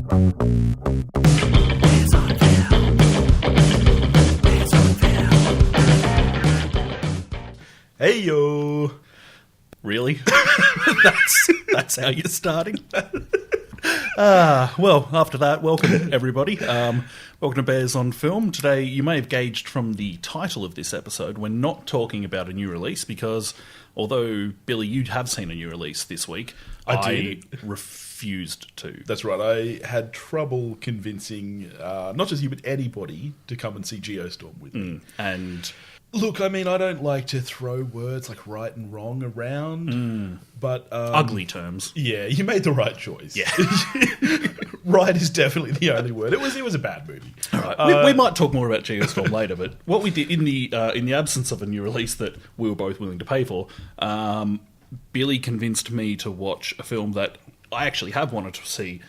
Hey yo! Really? that's how you're starting? Well, after that, welcome everybody. Welcome to Bears on Film. Today, you may have gauged from the title of this episode, we're not talking about a new release because, although, Billy, you have seen a new release this week, I refused to. That's right, I had trouble convincing, not just you, but anybody to come and see Geostorm with me. And... Look, I mean, I don't like to throw words like right and wrong around, but... ugly terms. Yeah, you made the right choice. Yeah. Right is definitely the only word. It was a bad movie. All right, we might talk more about Geostorm later, but what we did in the absence of a new release that we were both willing to pay for, Billy convinced me to watch a film that I actually have wanted to see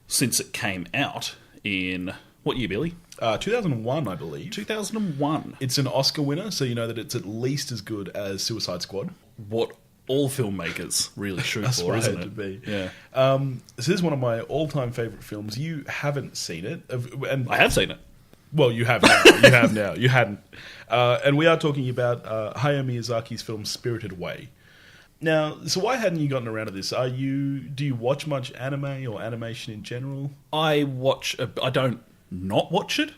since it came out in... What year, Billy? 2001, I believe. 2001. It's an Oscar winner, so you know that it's at least as good as Suicide Squad. What all filmmakers really shoot for, isn't it? To be. Yeah. This is one of my all-time favourite films. You haven't seen it. And I have seen it. Well, you have now. You have now. You hadn't. And we are talking about Hayao Miyazaki's film Spirited Away. Now, so why hadn't you gotten around to this? Do you watch much anime or animation in general? I don't not watch it,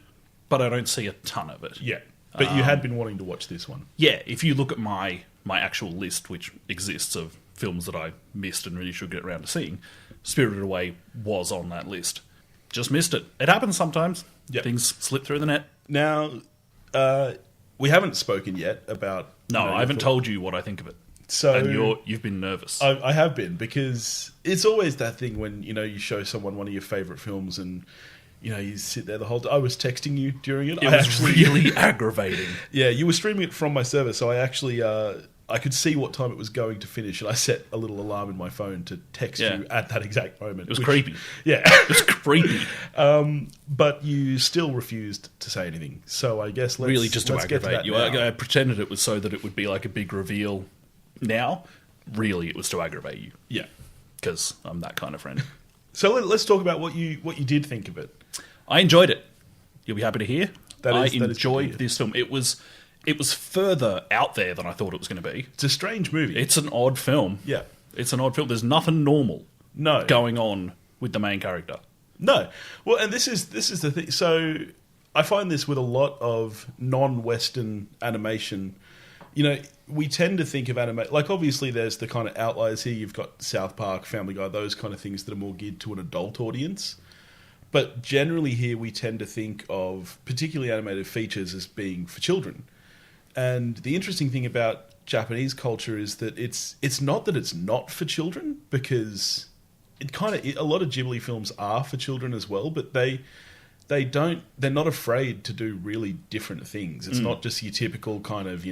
but I don't see a ton of it. Yeah. But you had been wanting to watch this one. Yeah, if you look at my actual list, which exists of films that I missed and really should get around to seeing, Spirited Away was on that list. Just missed it. It happens sometimes. Yep. Things slip through the net. Now, we haven't spoken yet about... No, I haven't told you what I think of it. So and you've been nervous. I have been, because it's always that thing when, you show someone one of your favourite films and... you sit there the whole time. I was texting you during it. It was really aggravating. Yeah, you were streaming it from my server, so I actually I could see what time it was going to finish, and I set a little alarm in my phone to text you at that exact moment. It was creepy. Yeah. It was creepy. But you still refused to say anything, so I guess let's really just to aggravate you. Now. I pretended it was so that it would be like a big reveal now. Really, it was to aggravate you. Yeah. Because I'm that kind of friend. So let's talk about what you did think of it. I enjoyed it. You'll be happy to hear. I enjoyed this this film. It was further out there than I thought it was going to be. It's a strange movie. It's an odd film. Yeah. It's an odd film. There's nothing normal going on with the main character. No. Well, and this is the thing. So I find this with a lot of non-Western animation. We tend to think of anime... Like, obviously, there's the kind of outliers here. You've got South Park, Family Guy, those kind of things that are more geared to an adult audience. But generally here, we tend to think of particularly animated features as being for children. And the interesting thing about Japanese culture is that it's not that it's not for children, because a lot of Ghibli films are for children as well, but they're not afraid to do really different things. It's not just your typical kind of,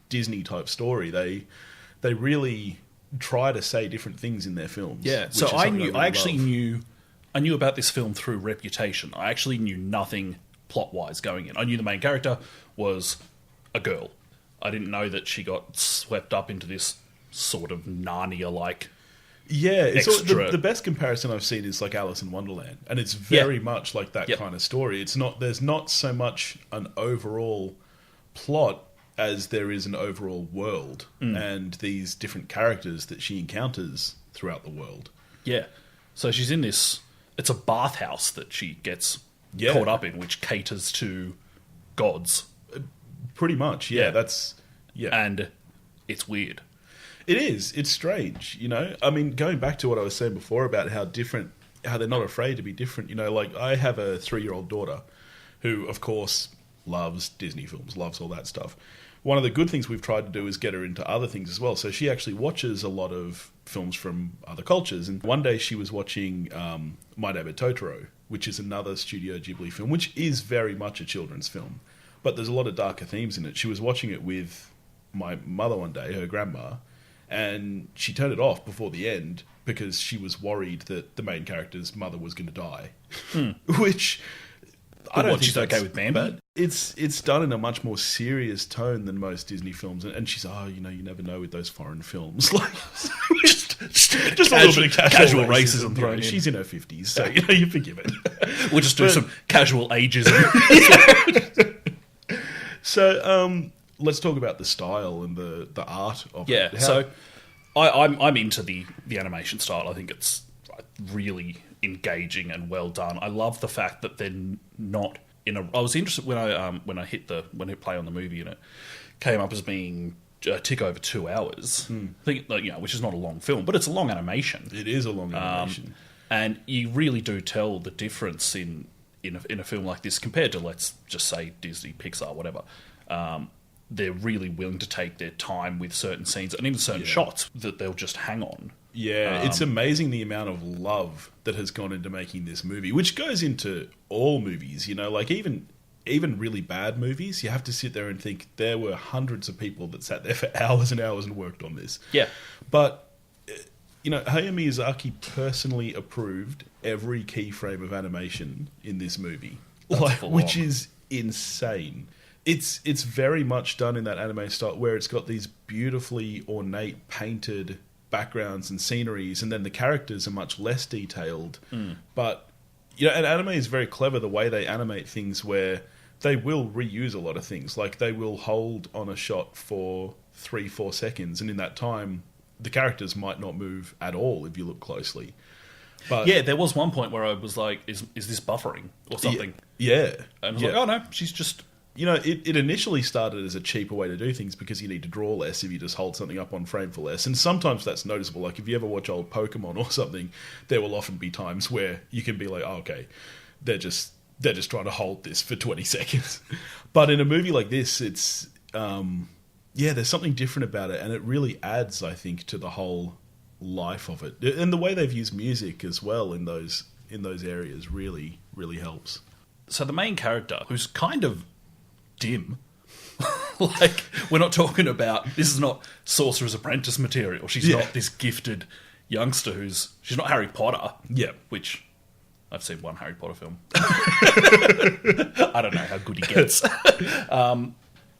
Disney type story. They really try to say different things in their films. Yeah. So I knew about this film through reputation. I actually knew nothing plot-wise going in. I knew the main character was a girl. I didn't know that she got swept up into this sort of Narnia-like extra. The best comparison I've seen is like Alice in Wonderland, and it's very much like that kind of story. There's not so much an overall plot as there is an overall world and these different characters that she encounters throughout the world. Yeah. So she's in this... It's a bathhouse that she gets caught up in, which caters to gods. Pretty much, yeah. And it's weird. It is. It's strange, I mean, going back to what I was saying before about how they're not afraid to be different. Like I have a 3-year-old daughter who, of course, loves Disney films, loves all that stuff. One of the good things we've tried to do is get her into other things as well. So she actually watches a lot of films from other cultures. And one day she was watching My Neighbor Totoro, which is another Studio Ghibli film, which is very much a children's film. But there's a lot of darker themes in it. She was watching it with my mother one day, her grandma, and she turned it off before the end because she was worried that the main character's mother was going to die. Which... I don't think she's okay with Bambi. It's done in a much more serious tone than most Disney films, and she's you never know with those foreign films. Like, just a little bit of casual racism thrown in. She's in her 50s, so you forgive it. We'll just do some casual ageism. So let's talk about the style and the art of it. Yeah, so I'm into the animation style. I think it's really engaging and well done. I love the fact that they're not in a... I was interested when I hit play on the movie and it came up as being a tick over 2 hours. I think, which is not a long film, but it's a long animation. It is a long animation. And you really do tell the difference in a film like this compared to, let's just say, Disney, Pixar, whatever. They're really willing to take their time with certain scenes and even certain shots that they'll just hang on. Yeah, it's amazing the amount of love that has gone into making this movie, which goes into all movies, like even really bad movies. You have to sit there and think there were hundreds of people that sat there for hours and hours and worked on this. Yeah. But, Hayao Miyazaki personally approved every key frame of animation in this movie, which is insane. It's very much done in that anime style where it's got these beautifully ornate painted backgrounds and sceneries, and then the characters are much less detailed. But and anime is very clever the way they animate things where they will reuse a lot of things. Like they will hold on a shot for 3-4 seconds, and in that time the characters might not move at all if you look closely. But yeah, there was one point where I was like, is this buffering or something? Yeah. And I was like, oh no, she's just... It initially started as a cheaper way to do things because you need to draw less if you just hold something up on frame for less. And sometimes that's noticeable. Like if you ever watch old Pokemon or something, there will often be times where you can be like, oh, okay, they're just trying to hold this for 20 seconds. But in a movie like this, it's, there's something different about it. And it really adds, I think, to the whole life of it. And the way they've used music as well in those areas really, really helps. So the main character, who's kind of dim, like we're not talking about, this is not Sorcerer's Apprentice material. She's not this gifted youngster she's not Harry Potter. Yeah. Which I've seen one Harry Potter film. I don't know how good he gets.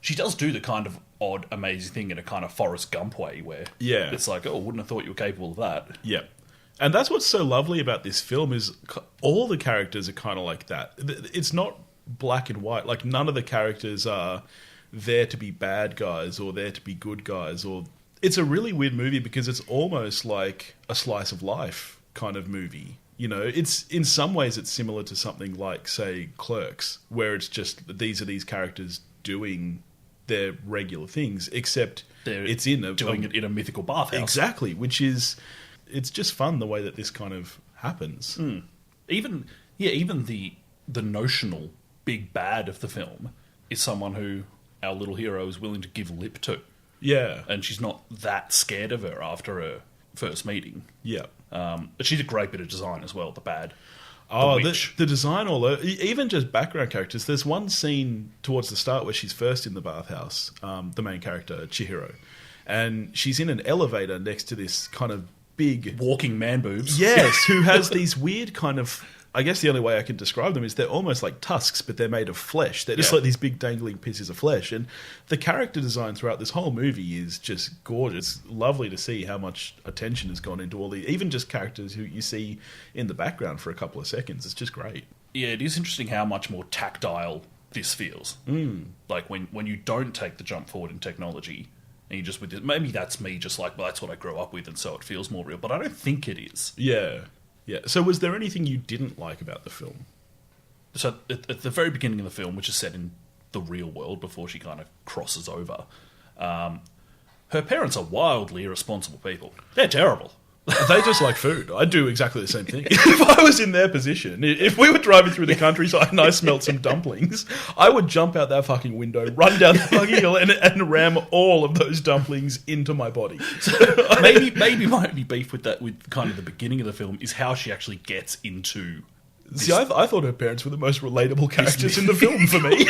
She does do the kind of odd, amazing thing in a kind of Forrest Gump way where it's like, oh, wouldn't have thought you were capable of that. Yeah. And that's what's so lovely about this film is all the characters are kind of like that. It's not black and white. Like none of the characters are there to be bad guys or there to be good guys. Or it's a really weird movie because it's almost like a slice of life kind of movie. It's in some ways it's similar to something like, say, Clerks, where it's just these are these characters doing their regular things, except it's doing it in a mythical bathhouse. Exactly, which is it's just fun the way that this kind of happens. Even the notional big bad of the film is someone who our little hero is willing to give lip to. Yeah. And she's not that scared of her after her first meeting. Yeah. But she's a great bit of design as well, the bad. The design all over, even just background characters. There's one scene towards the start where she's first in the bathhouse, the main character, Chihiro. And she's in an elevator next to this kind of big... walking man boobs. Yes, who has these weird kind of... I guess the only way I can describe them is they're almost like tusks, but they're made of flesh. They're just like these big dangling pieces of flesh. And the character design throughout this whole movie is just gorgeous. It's lovely to see how much attention has gone into all these, even just characters who you see in the background for a couple of seconds. It's just great. Yeah, it is interesting how much more tactile this feels. Like when you don't take the jump forward in technology and you just with this, maybe that's me just like, well, that's what I grew up with and so it feels more real. But I don't think it is. Yeah. Yeah. So was there anything you didn't like about the film? So at the very beginning of the film, which is set in the real world before she kind of crosses over, her parents are wildly irresponsible people. They're terrible. They just like food. I'd do exactly the same thing. If I was in their position, if we were driving through the countryside and I smelt some dumplings, I would jump out that fucking window, run down the fucking hill, and ram all of those dumplings into my body. So maybe my only beef with that, with kind of the beginning of the film, is how she actually gets into... See, I thought her parents were the most relatable characters in the film for me.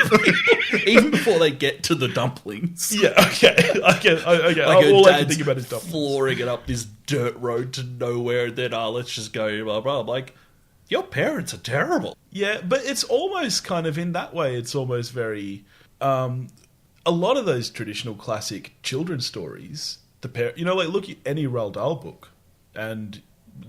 Even before they get to the dumplings. Yeah, okay. Like all I can think about is dumplings. Flooring it up this dirt road to nowhere, and then, let's just go, blah, blah. I'm like, your parents are terrible. Yeah, but it's almost kind of, in that way, it's almost very... a lot of those traditional classic children's stories, like, look at any Roald Dahl book. and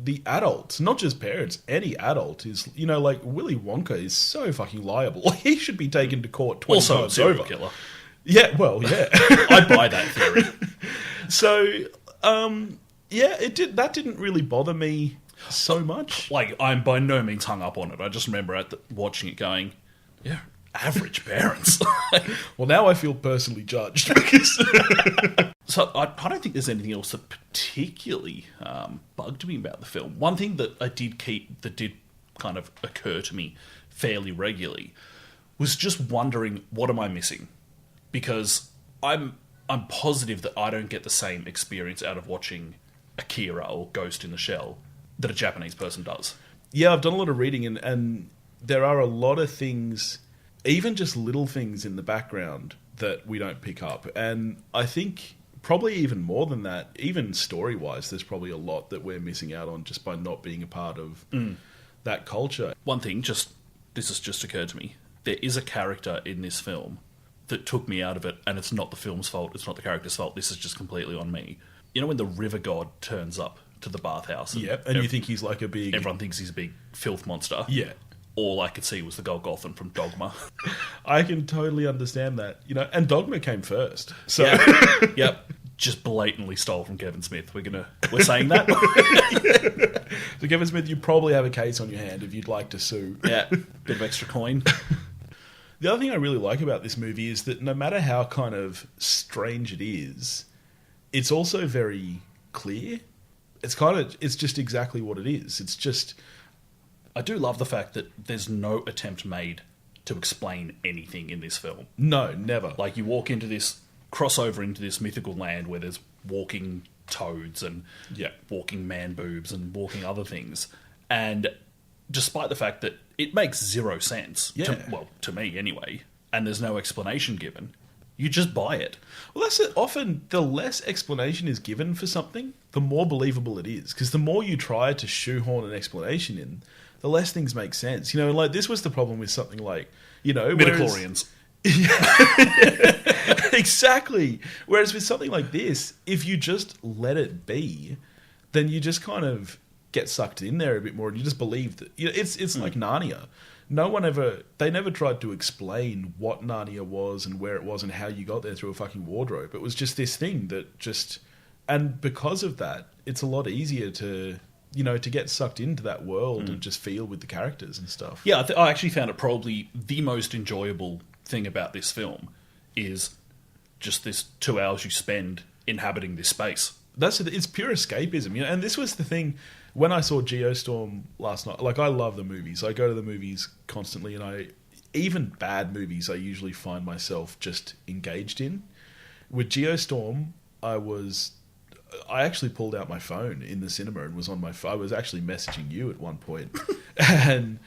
the adults, not just parents, any adult is, like Willy Wonka is so fucking liable. Like, he should be taken to court 20 Also, times serial over. killer. Yeah, well, yeah. I'd buy that theory. So, that didn't really bother me so much. Like, I'm by no means hung up on it. I just remember watching it going, yeah, average parents. Well, now I feel personally judged because So I don't think there's anything else that particularly bugged me about the film. One thing that I did keep that did kind of occur to me fairly regularly was just wondering, what am I missing? Because I'm positive that I don't get the same experience out of watching Akira or Ghost in the Shell that a Japanese person does. Yeah, I've done a lot of reading, and there are a lot of things, even just little things in the background that we don't pick up. And I think probably even more than that, even story-wise, there's probably a lot that we're missing out on just by not being a part of that culture. One thing, this has just occurred to me. There is a character in this film that took me out of it, and it's not the film's fault, it's not the character's fault, this is just completely on me. You know when the river god turns up to the bathhouse? Yeah, and you think he's like a big... Everyone thinks he's a big filth monster. Yeah. All I could see was the Golgothan from Dogma. I can totally understand that. And Dogma came first. So Yep. Just blatantly stole from Kevin Smith. We're saying that? So Kevin Smith, you probably have a case on your hand if you'd like to sue. Yeah. Bit of extra coin. The other thing I really like about this movie is that no matter how kind of strange it is, it's also very clear. It's just exactly what it is. It's just... I do love the fact that there's no attempt made to explain anything in this film. No, never. Like, you walk into this, crossover into this mythical land where there's walking toads and walking man boobs and walking other things. And despite the fact that it makes zero sense, to me anyway, and there's no explanation given, you just buy it. Well, that's it. Often the less explanation is given for something, the more believable it is. Because the more you try to shoehorn an explanation in, the less things make sense. Like, this was the problem with something like, midichlorians. Exactly. Whereas with something like this, if you just let it be, then you just kind of get sucked in there a bit more, and you just believe that it's like Narnia. They never tried to explain what Narnia was and where it was and how you got there through a fucking wardrobe. It was just this thing that just, and because of that, it's a lot easier to get sucked into that world and just feel with the characters and stuff. Yeah, I actually found it probably the most enjoyable thing about this film is just this 2 hours you spend inhabiting this space. It's pure escapism, and this was the thing when I saw Geostorm last night. Like, I love the movies. I go to the movies constantly, and even bad movies I usually find myself just engaged in. With Geostorm, I actually pulled out my phone in the cinema and was on my phone. I was actually messaging you at one point. And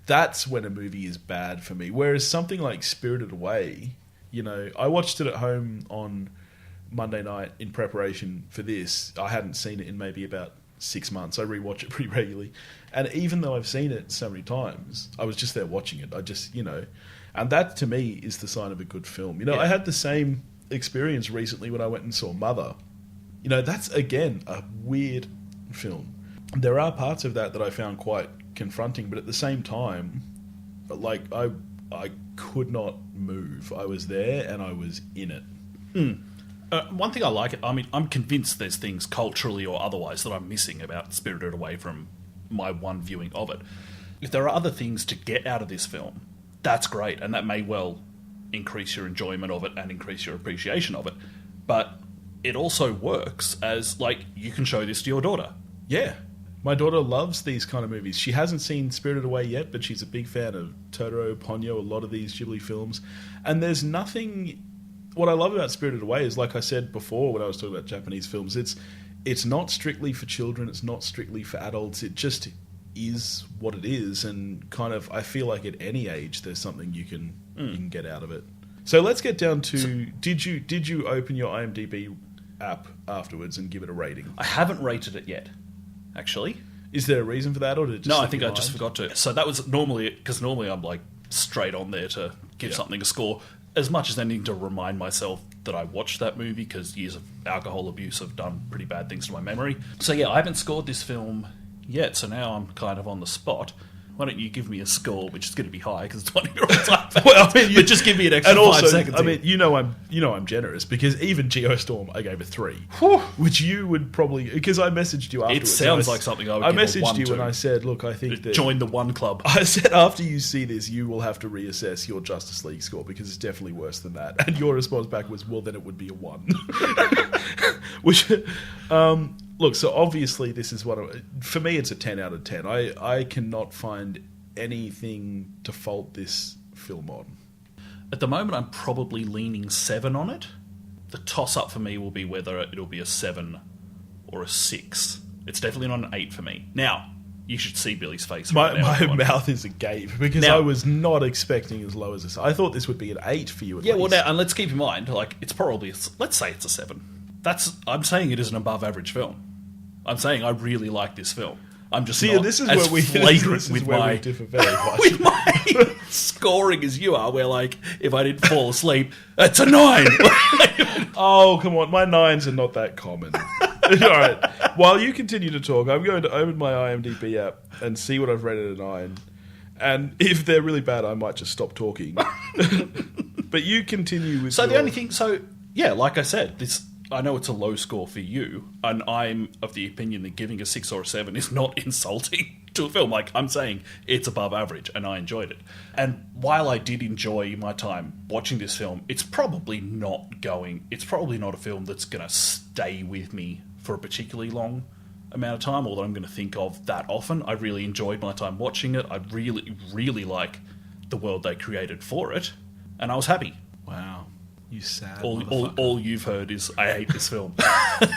that's when a movie is bad for me. Whereas something like Spirited Away, I watched it at home on Monday night in preparation for this. I hadn't seen it in maybe about 6 months. I rewatch it pretty regularly. And even though I've seen it so many times, I was just there watching it. I just, and that to me is the sign of a good film. I had the same experience recently when I went and saw Mother. That's again a weird film. There are parts of that I found quite confronting, but at the same time, like, I could not move. I was there and I was in it. One thing I like, I'm convinced there's things culturally or otherwise that I'm missing about Spirited Away from my one viewing of it. If there are other things to get out of this film, that's great, and that may well increase your enjoyment of it and increase your appreciation of it. But it also works as, like, you can show this to your daughter. Yeah. My daughter loves these kind of movies. She hasn't seen Spirited Away yet, but she's a big fan of Totoro, Ponyo, a lot of these Ghibli films. And there's nothing... What I love about Spirited Away is, like I said before when I was talking about Japanese films, it's not strictly for children, it's not strictly for adults, it just is what it is, and kind of, I feel like at any age there's something you can get out of it. So let's get down to, did you open your IMDb app afterwards and give it a rating? I haven't rated it yet, actually. Is there a reason for that, or did it just No, I think I just forgot to. So that was normally I'm like straight on there to give something a score, as much as anything to remind myself that I watched that movie because years of alcohol abuse have done pretty bad things to my memory. So yeah, I haven't scored this film yet, so now I'm kind of on the spot. Why don't you give me a score, which is going to be high because it's 20-year-old time. Well, I mean, but just give me an extra and also, 5 seconds. I mean, I'm generous because even Geostorm I gave a 3, which you would probably, because I messaged you afterwards. It sounds like something I would. I give a messaged 1 you to. and I said, look, I think that join the 1 club. I said after you see this, you will have to reassess your Justice League score because it's definitely worse than that. And your response back was, well, then it would be a 1. Which. Look, so obviously this is for me it's a 10 out of 10. I cannot find anything to fault this film on. At the moment, I'm probably leaning 7 on it. The toss-up for me will be whether it'll be a 7 or a 6. It's definitely not an 8 for me. Now, you should see Billy's face right now. My mouth is agape because I was not expecting as low as this. I thought this would be an 8 for you at least. Well, now, and let's keep in mind, like, it's probably, let's say it's a 7. I'm saying it is an above-average film. I'm saying I really like this film. I'm just not this is as where we flagrant we differ very much. with my scoring as you are, where, like, if I didn't fall asleep, it's a 9. Oh, come on. My 9s are not that common. All right. While you continue to talk, I'm going to open my IMDb app and see what I've rated a 9. And if they're really bad, I might just stop talking. But you continue with the only thing... So, yeah, like I said, I know it's a low score for you, and I'm of the opinion that giving a 6 or a 7 is not insulting to a film. Like, I'm saying it's above average, and I enjoyed it. And while I did enjoy my time watching this film, it's probably not a film that's going to stay with me for a particularly long amount of time, or that I'm going to think of that often. I really enjoyed my time watching it. I really, really like the world they created for it, and I was happy. Wow. You sad all you've heard is, I hate this film.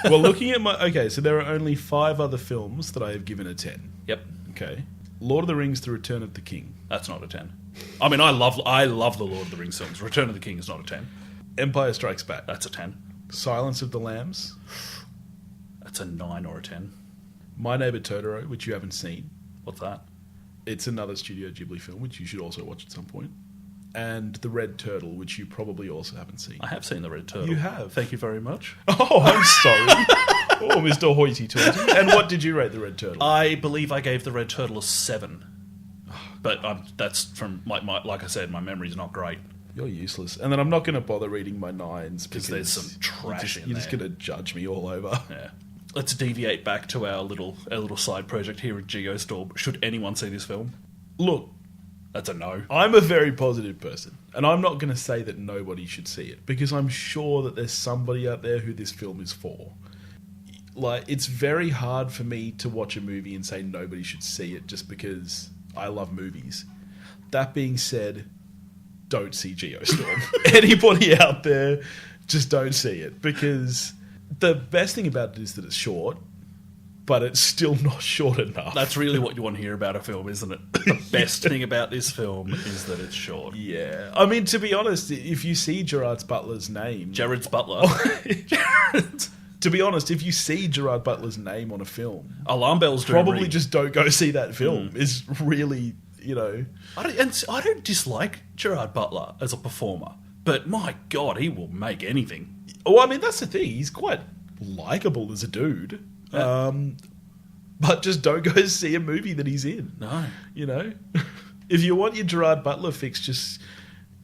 Well, looking at okay, so there are only 5 other films that I have given a 10. Yep. Okay. Lord of the Rings, The Return of the King. That's not a 10. I mean, I love the Lord of the Rings films. Return of the King is not a 10. Empire Strikes Back. That's a 10. Silence of the Lambs. That's a 9 or a 10. My Neighbor Totoro, which you haven't seen. What's that? It's another Studio Ghibli film, which you should also watch at some point. And The Red Turtle, which you probably also haven't seen. I have seen The Red Turtle. You have? Thank you very much. Oh, I'm sorry. Oh, Mr. Hoity-toity. And what did you rate The Red Turtle? I believe I gave The Red Turtle a 7. But that's from, like I said, my memory's not great. You're useless. And then I'm not going to bother reading my 9s because there's some trash in there. You're just going to judge me all over. Yeah. Let's deviate back to our little side project here at Geostorm. Should anyone see this film? Look, that's a no. I'm a very positive person, and I'm not going to say that nobody should see it, because I'm sure that there's somebody out there who this film is for. Like, it's very hard for me to watch a movie and say nobody should see it just because I love movies. That being said, don't see Geostorm. Anybody out there, just don't see it, because the best thing about it is that it's short, but it's still not short enough. That's really what you want to hear about a film, isn't it? The best thing about this film is that it's short. Yeah. I mean, to be honest, if you see Gerard Butler's name... Jared's Butler. To be honest, if you see Gerard Butler's name on a film... Alarm bells do probably ring. just don't go see that film. Is really, I don't dislike Gerard Butler as a performer, but my God, he will make anything. Oh, I mean, that's the thing. He's quite likeable as a dude. Yeah. But just don't go see a movie that he's in. No. If you want your Gerard Butler fix, just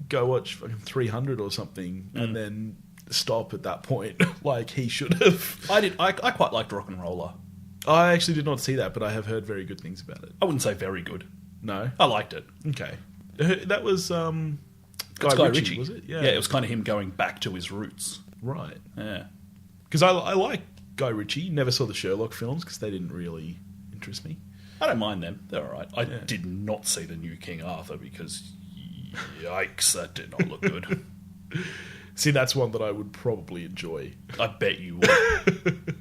go watch fucking 300 or something and then stop at that point, like he should have. I quite liked Rock and Roller. I actually did not see that, but I have heard very good things about it. I wouldn't say very good. No? I liked it. Okay. That was Guy Ritchie, was it? Yeah, it was kind of him going back to his roots. Right. Yeah. Because I like Guy Ritchie. Never saw the Sherlock films because they didn't really interest me. I don't mind them. They're all right. I did not see the new King Arthur because, yikes, that did not look good. See, that's one that I would probably enjoy. I bet you would.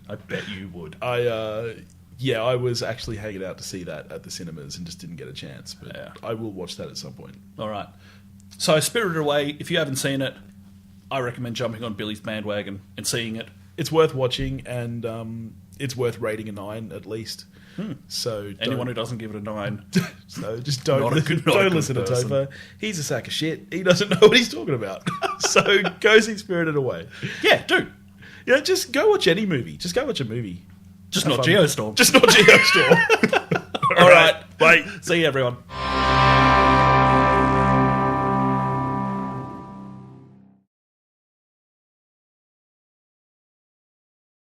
I bet you would. I was actually hanging out to see that at the cinemas and just didn't get a chance. But yeah. I will watch that at some point. All right. So, Spirited Away, if you haven't seen it, I recommend jumping on Billy's bandwagon and seeing it. It's worth watching, and it's worth rating a 9 at least. So anyone who doesn't give it a 9, so just don't not listen to person. Topher. He's a sack of shit. He doesn't know what he's talking about. So go see Spirited Away. Yeah, do. Yeah, just go watch any movie. Just go watch a movie. Just Have not fun. Geostorm. Just not Geostorm. All right. Bye. See you, everyone.